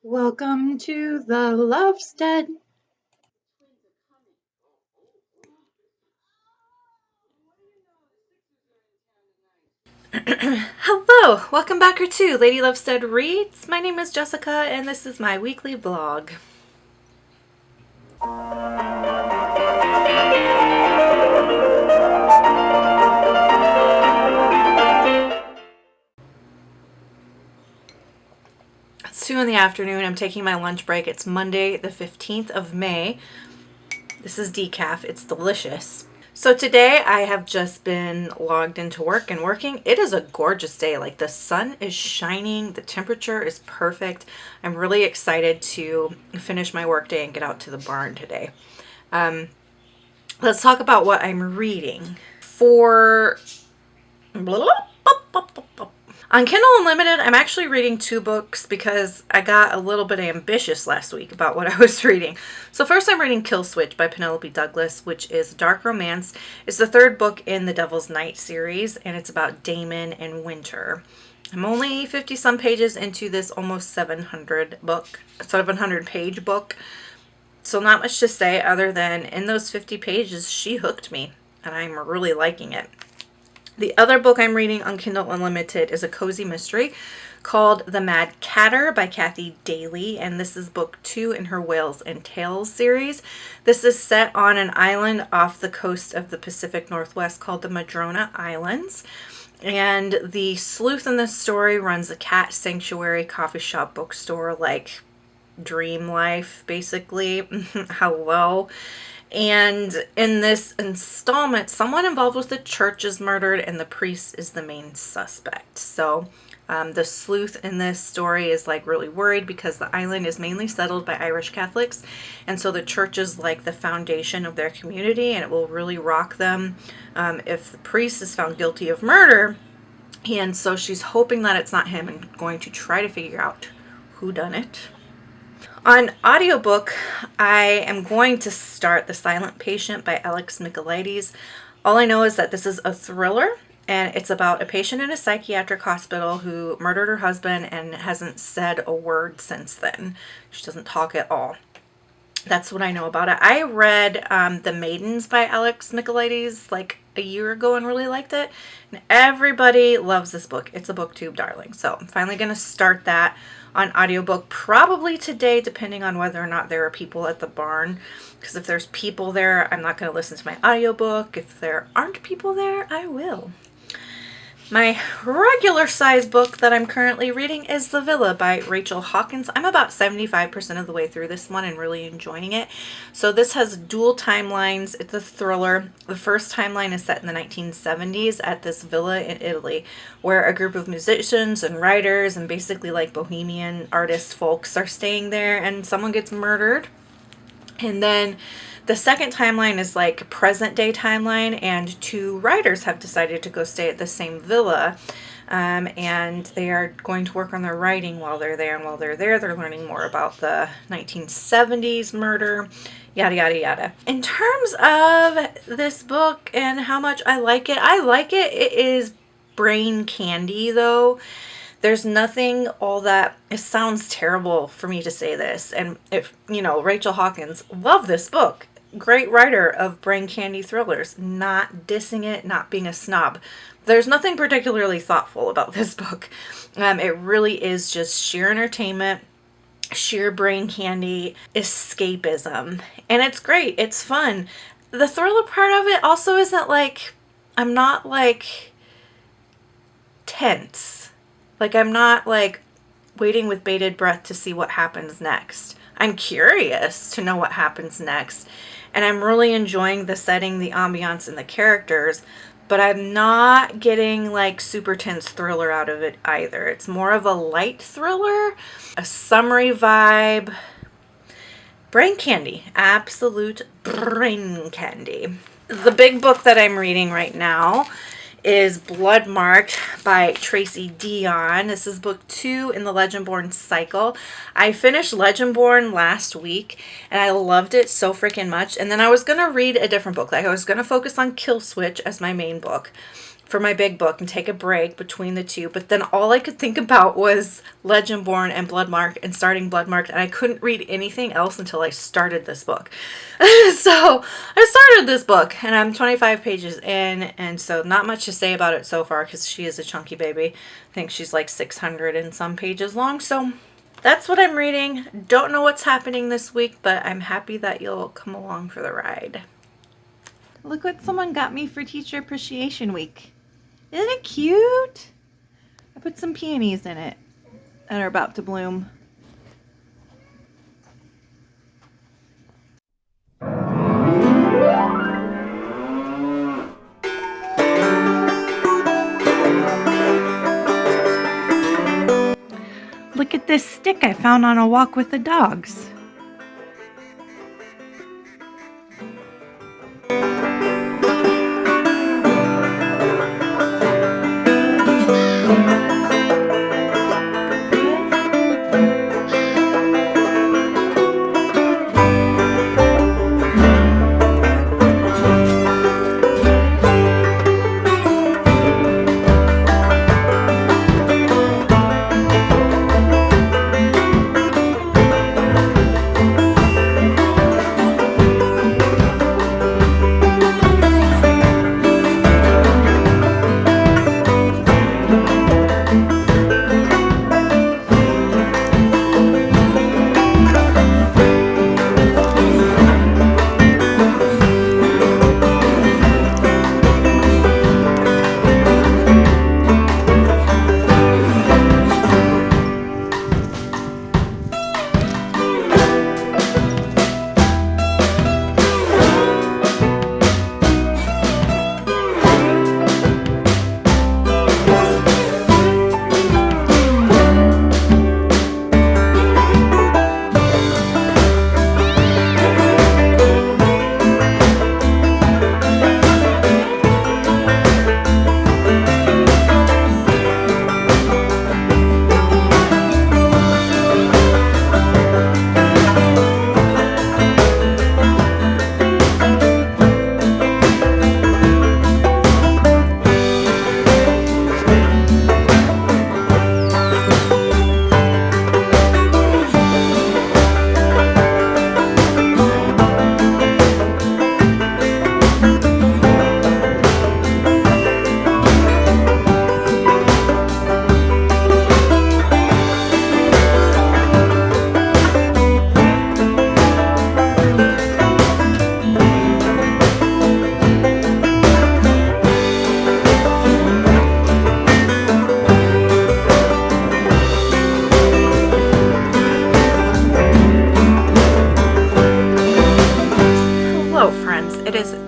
Welcome to the Lovestead. Hello, welcome back to Lady Lovestead Reads. My name is Jessica and this is my weekly vlog. It's 2 in the afternoon. I'm taking my lunch break. It's Monday the 15th of May. This is decaf. It's delicious. So today I have just been logged into work and working. It is a gorgeous day. Like the sun is shining. The temperature is perfect. I'm really excited to finish my work day and get out to the barn today. Let's talk about what I'm reading. On Kindle Unlimited, I'm actually reading 2 books because I got a little bit ambitious last week about what I was reading. So first I'm reading Kill Switch by Penelope Douglas, which is dark romance. It's the 3rd book in the Devil's Night series, and it's about Damon and Winter. I'm only 50 some pages into this almost 700 page book. So not much to say other than in those 50 pages, she hooked me, and I'm really liking it. The other book I'm reading on Kindle Unlimited is a cozy mystery called The Mad Catter by Kathy Daly, and this is book 2 in her Whales and Tales series. This is set on an island off the coast of the Pacific Northwest called the Madrona Islands. And the sleuth in this story runs a cat sanctuary, coffee shop, bookstore, like dream life, basically. Hello. And in this installment, someone involved with the church is murdered and the priest is the main suspect. So the sleuth in this story is like really worried because the island is mainly settled by Irish Catholics. And so the church is like the foundation of their community, and it will really rock them if the priest is found guilty of murder. And so she's hoping that it's not him and going to try to figure out who done it. On audiobook, I am going to start The Silent Patient by Alex Michaelides. All I know is that this is a thriller, and it's about a patient in a psychiatric hospital who murdered her husband and hasn't said a word since then. She doesn't talk at all. That's what I know about it. I read The Maidens by Alex Michaelides like a year ago and really liked it. And everybody loves this book. It's a booktube darling. So I'm finally going to start that on audiobook probably today, depending on whether or not there are people at the barn. Because if there's people there, I'm not going to listen to my audiobook. If there aren't people there, I will. My regular size book that I'm currently reading is The Villa by Rachel Hawkins. I'm about 75% of the way through this one and really enjoying it. So this has dual timelines. It's a thriller. The first timeline is set in the 1970s at this villa in Italy, where a group of musicians and writers and basically like bohemian artist folks are staying there, and someone gets murdered. And then the second timeline is like present day timeline, and 2 writers have decided to go stay at the same villa. And they are going to work on their writing while they're there. And while they're there, they're learning more about the 1970s murder, yada, yada, yada. In terms of this book and how much I like it. It is brain candy, though. There's nothing all that, it sounds terrible for me to say this. And if, Rachel Hawkins, love this book. Great writer of brain candy thrillers. Not dissing it, not being a snob. There's nothing particularly thoughtful about this book. It really is just sheer entertainment, sheer brain candy, escapism. And it's great. It's fun. The thriller part of it also isn't like, I'm not like tense. Like, I'm not like waiting with bated breath to see what happens next. I'm curious to know what happens next. And I'm really enjoying the setting, the ambiance, and the characters. But I'm not getting like super tense thriller out of it either. It's more of a light thriller, a summery vibe. Brain candy. Absolute brain candy. The big book that I'm reading right now is Bloodmarked by Tracy Dion. This is book 2 in the Legendborn cycle. I finished Legendborn last week and I loved it so freaking much. And then I was going to read a different book. Like I was going to focus on Kill Switch as my main book. for my big book and take a break between the two. But then all I could think about was Legendborn and Bloodmarked and starting Bloodmarked, and I couldn't read anything else until I started this book. So I started this book, and I'm 25 pages in, and so not much to say about it so far because she is a chunky baby. I think she's like 600 and some pages long. So that's what I'm reading. Don't know what's happening this week, but I'm happy that you'll come along for the ride. Look what someone got me for Teacher Appreciation Week. Isn't it cute? I put some peonies in it that are about to bloom. Look at this stick I found on a walk with the dogs.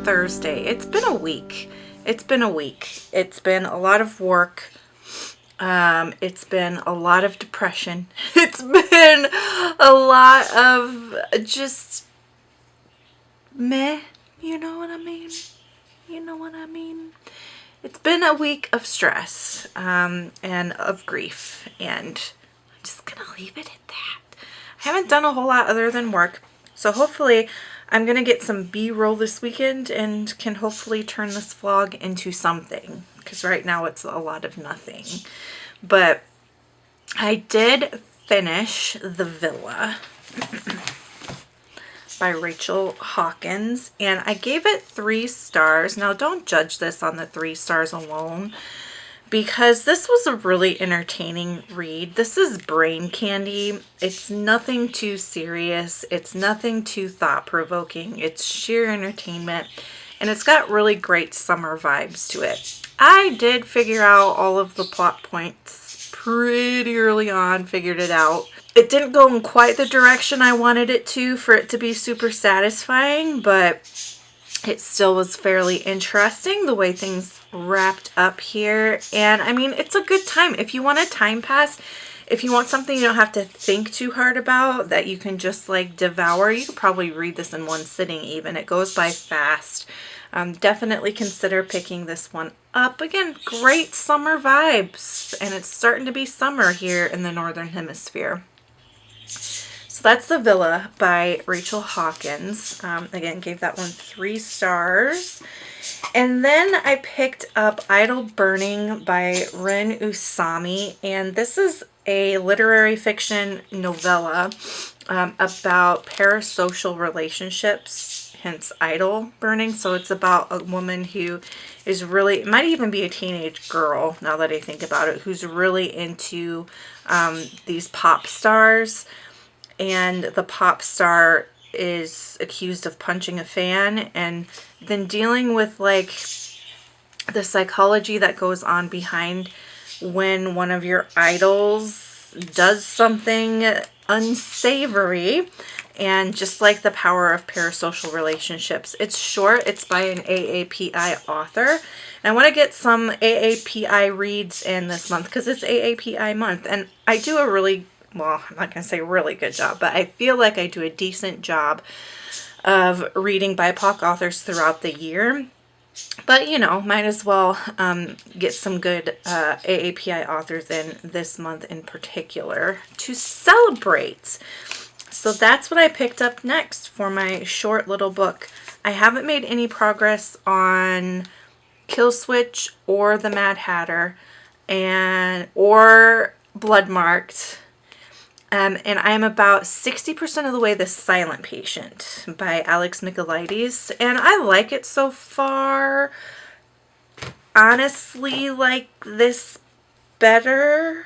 Thursday. It's been a week. It's been a lot of work. It's been a lot of depression. It's been a lot of just meh. You know what I mean? It's been a week of stress and of grief, and I'm just gonna leave it at that. I haven't done a whole lot other than work, so hopefully I'm gonna get some B-roll this weekend and can hopefully turn this vlog into something, because right now it's a lot of nothing. But I did finish The Villa by Rachel Hawkins, and I gave it 3 stars. Now don't judge this on the 3 stars alone, because this was a really entertaining read. This is brain candy. It's nothing too serious. It's nothing too thought-provoking. It's sheer entertainment, and it's got really great summer vibes to it. I did figure out all of the plot points pretty early on, figured it out. It didn't go in quite the direction I wanted it to for it to be super satisfying, but it still was fairly interesting the way things wrapped up here. And I mean, it's a good time. If you want a time pass, if you want something you don't have to think too hard about, that you can just like devour, you could probably read this in one sitting even. It goes by fast. Definitely consider picking this one up. Again, great summer vibes, and it's starting to be summer here in the Northern Hemisphere. So that's The Villa by Rachel Hawkins. Again, gave that one 3 stars. And then I picked up Idle Burning by Rin Usami, and this is a literary fiction novella about parasocial relationships, hence idle burning. So it's about a woman who is really, it might even be a teenage girl now that I think about it, who's really into these pop stars, and the pop star is accused of punching a fan, and then dealing with like the psychology that goes on behind when one of your idols does something unsavory, and just like the power of parasocial relationships. It's short. It's by an AAPI author. And I want to get some AAPI reads in this month because it's AAPI month. And I do a really, well, I'm not going to say really good job, but I feel like I do a decent job of reading BIPOC authors throughout the year. But, you know, might as well get some good AAPI authors in this month in particular to celebrate. So that's what I picked up next for my short little book. I haven't made any progress on Kill Switch or the Mad Hatter or Bloodmarked. And I'm about 60% of the way The Silent Patient by Alex Michaelides. And I like it so far. Honestly, like this better.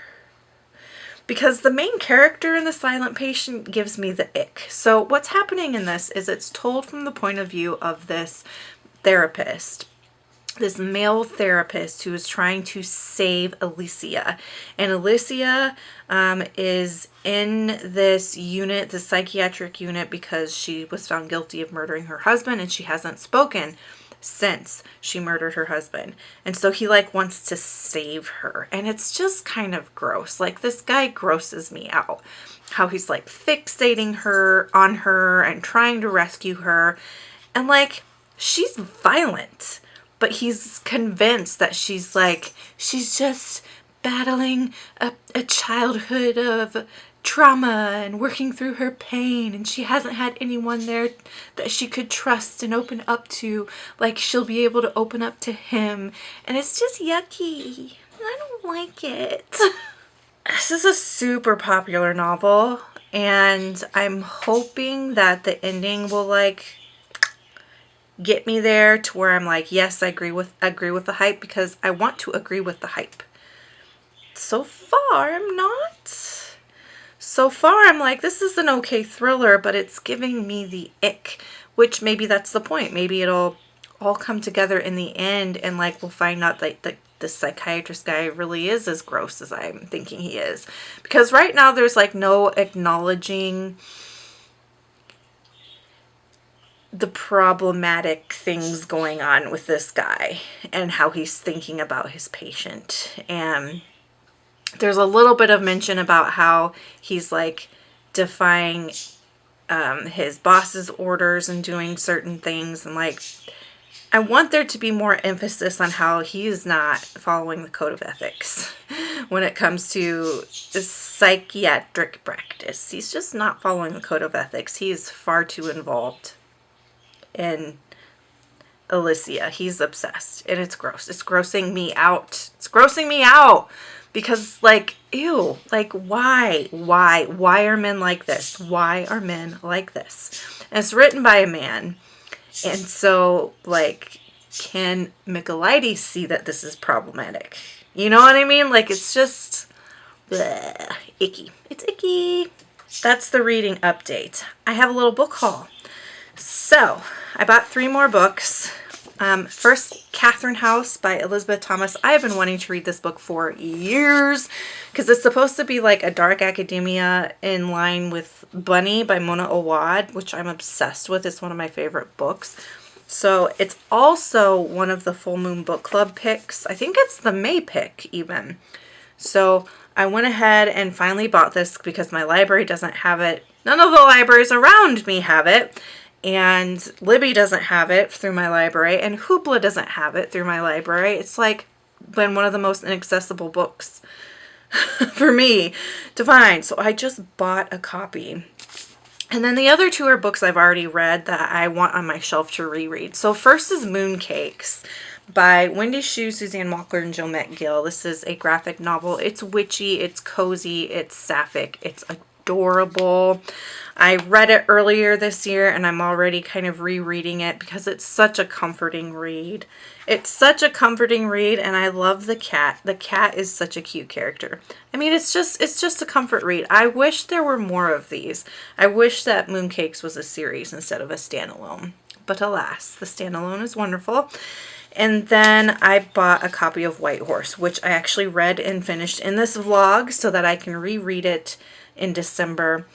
Because the main character in The Silent Patient gives me the ick. So what's happening in this is it's told from the point of view of this therapist. This male therapist who is trying to save Alicia. And Alicia is in this unit, the psychiatric unit, because she was found guilty of murdering her husband, and she hasn't spoken since she murdered her husband. And so he like wants to save her. And it's just kind of gross. Like, this guy grosses me out. How he's like fixating her on her and trying to rescue her. And like, she's violent. But he's convinced that she's just battling a childhood of trauma and working through her pain, and she hasn't had anyone there that she could trust and open up to, like she'll be able to open up to him. And it's just yucky. I don't like it. This is a super popular novel, and I'm hoping that the ending will like get me there to where I'm like, yes, I agree with the hype, because I want to agree with the hype. So far, I'm not. So far, I'm like, this is an okay thriller, but it's giving me the ick, which maybe that's the point. Maybe it'll all come together in the end, and like we'll find out that the psychiatrist guy really is as gross as I'm thinking he is. Because right now there's like no acknowledging the problematic things going on with this guy and how he's thinking about his patient. And there's a little bit of mention about how he's like defying his boss's orders and doing certain things. And like, I want there to be more emphasis on how he is not following the code of ethics when it comes to psychiatric practice. He's just not following the code of ethics. He is far too involved in Alicia. He's obsessed, and it's gross. It's grossing me out. It's grossing me out because, like, ew, like, why are men like this? Why are men like this? And it's written by a man, and so, like, can Michaelides see that this is problematic? You know what I mean? Like, it's just bleh, icky. It's icky. That's the reading update. I have a little book haul. So, I bought 3 more books. First, Catherine House by Elizabeth Thomas. I have been wanting to read this book for years because it's supposed to be like a dark academia in line with Bunny by Mona Awad, which I'm obsessed with. It's one of my favorite books. So, it's also one of the Full Moon Book Club picks. I think it's the May pick even. So, I went ahead and finally bought this because my library doesn't have it. None of the libraries around me have it. And Libby doesn't have it through my library, and Hoopla doesn't have it through my library. It's like been one of the most inaccessible books for me to find. So I just bought a copy. And then the other two are books I've already read that I want on my shelf to reread. So first is Mooncakes by Wendy Xu, Suzanne Walker, and Joe Gill. This is a graphic novel. It's witchy, it's cozy, it's sapphic, it's adorable. I read it earlier this year and I'm already kind of rereading it because it's such a comforting read. It's such a comforting read, and I love the cat. The cat is such a cute character. I mean, it's just a comfort read. I wish there were more of these. I wish that Mooncakes was a series instead of a standalone. But alas, the standalone is wonderful. And then I bought a copy of White Horse, which I actually read and finished in this vlog so that I can reread it in December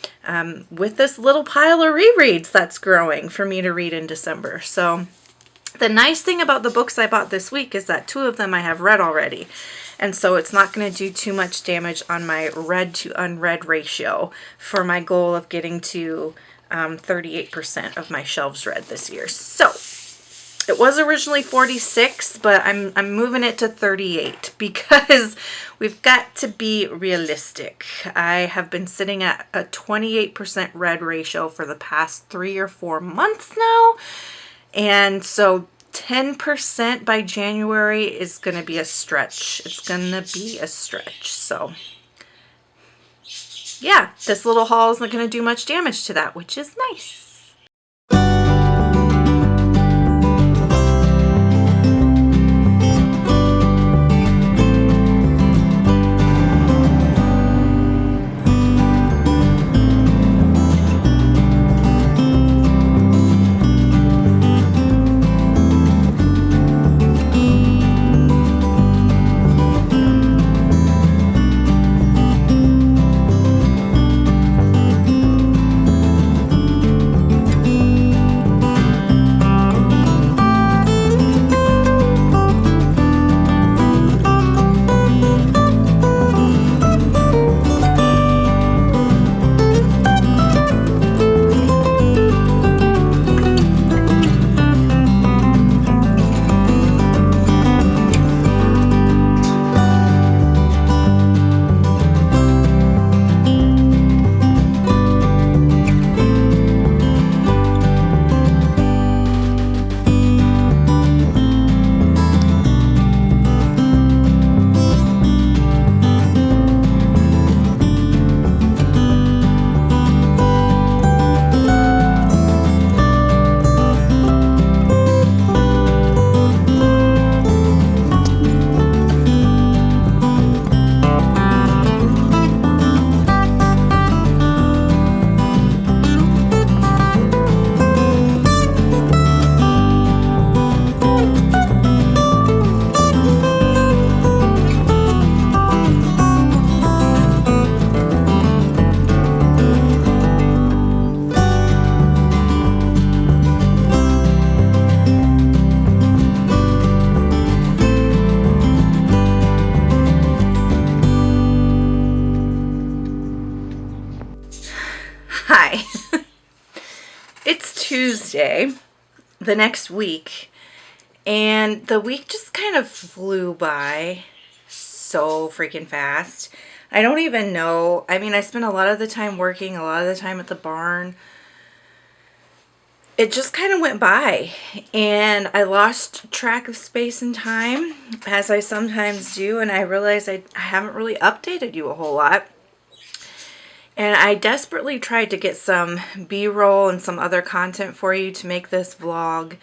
with this little pile of rereads that's growing for me to read in December. So the nice thing about the books I bought this week is that 2 of them I have read already. And so it's not going to do too much damage on my read to unread ratio for my goal of getting to 38% of my shelves read this year. So it was originally 46, but I'm moving it to 38 because we've got to be realistic. I have been sitting at a 28% read ratio for the past 3 or 4 months now. And so 10% by January is going to be a stretch. It's going to be a stretch. So yeah, this little haul isn't going to do much damage to that, which is nice. Hi. It's Tuesday, the next week, and the week just kind of flew by so freaking fast. I don't even know. I mean, I spent a lot of the time working, a lot of the time at the barn. It just kind of went by, and I lost track of space and time, as I sometimes do, and I realized I haven't really updated you a whole lot. And I desperately tried to get some B-roll and some other content for you to make this vlog,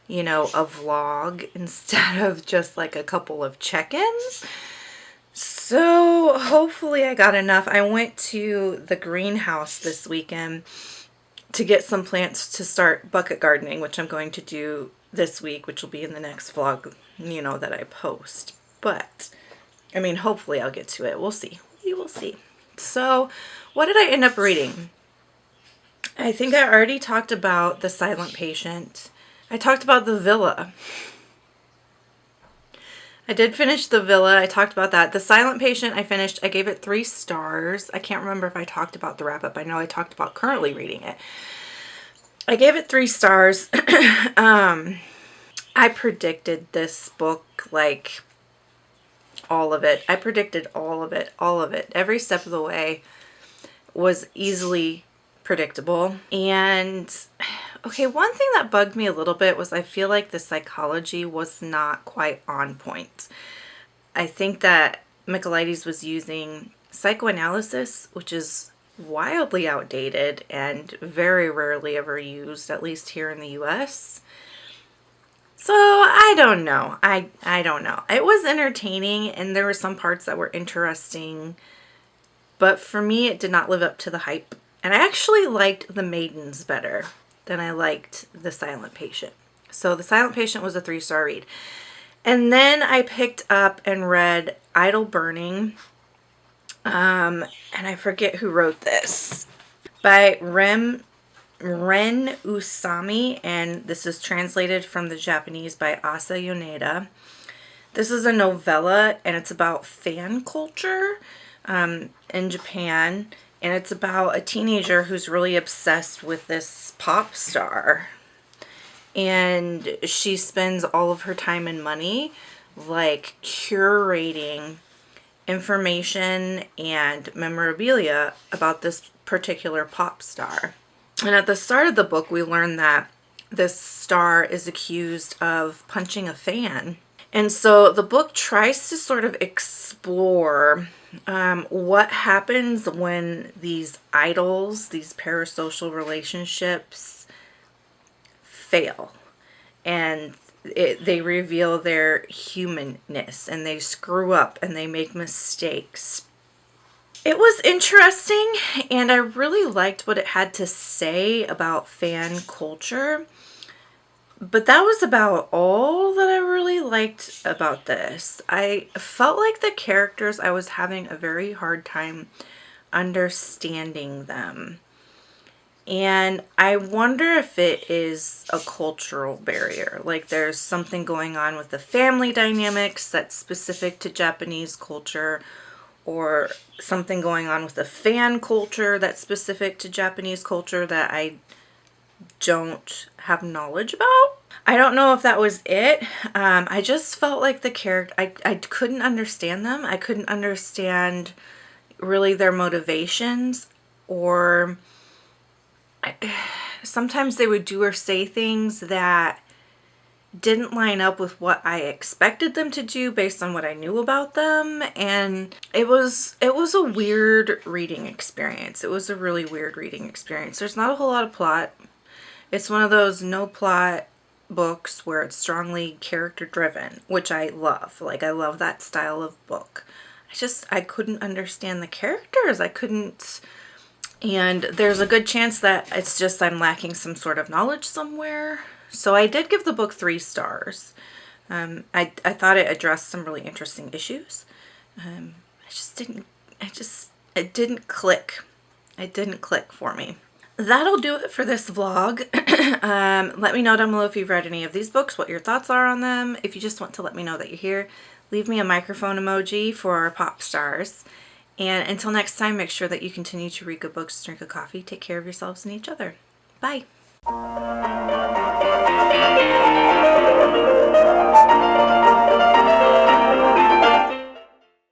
you know, a vlog instead of just like a couple of check-ins. So hopefully I got enough. I went to the greenhouse this weekend to get some plants to start bucket gardening, which I'm going to do this week, which will be in the next vlog, you know, that I post. But, I mean, hopefully I'll get to it. We'll see. We will see. So, what did I end up reading? I think I already talked about The Silent Patient. I talked about The Villa. I did finish The Villa. I talked about that. The Silent Patient I finished. I gave it 3 stars. I can't remember if I talked about the wrap-up. I know I talked about currently reading it. I gave it 3 stars. I predicted this book, like, all of it. I predicted all of it. All of it. Every step of the way was easily predictable. And okay, one thing that bugged me a little bit was I feel like the psychology was not quite on point. I think that Michaelides was using psychoanalysis, which is wildly outdated and very rarely ever used, at least here in the US. So I don't know. I don't know. It was entertaining and there were some parts that were interesting, but for me it did not live up to the hype. And I actually liked The Maidens better than I liked The Silent Patient. So The Silent Patient was a 3-star read. And then I picked up and read Idle Burning. And I forget who wrote this. By Ren Usami, and this is translated from the Japanese by Asa Yoneda. This is a novella, and it's about fan culture in Japan, and it's about a teenager who's really obsessed with this pop star. And she spends all of her time and money like curating information and memorabilia about this particular pop star. And at the start of the book, we learn that this star is accused of punching a fan. And so the book tries to sort of explore what happens when these idols, these parasocial relationships, fail. And they reveal their humanness, and they screw up, and they make mistakes. It was interesting, and I really liked what it had to say about fan culture. But that was about all that I really liked about this. I felt like the characters, I was having a very hard time understanding them. And I wonder if it is a cultural barrier. Like there's something going on with the family dynamics that's specific to Japanese culture, or something going on with the fan culture that's specific to Japanese culture that I don't have knowledge about. I don't know if that was it. I just felt like the character, I couldn't understand them. I couldn't understand really their motivations, or sometimes they would do or say things that didn't line up with what I expected them to do based on what I knew about them. And it was a weird reading experience. It was a really weird reading experience. There's not a whole lot of plot. It's one of those no plot books where it's strongly character driven, which I love. Like I love that style of book. I couldn't understand the characters. I couldn't. And there's a good chance that it's just I'm lacking some sort of knowledge somewhere. So I did give the book 3 stars. I thought it addressed some really interesting issues. It didn't click. It didn't click for me. That'll do it for this vlog. Let me know down below if you've read any of these books, what your thoughts are on them. If you just want to let me know that you're here, leave me a microphone emoji for our pop stars. And until next time, make sure that you continue to read good books, drink a coffee, take care of yourselves and each other. Bye.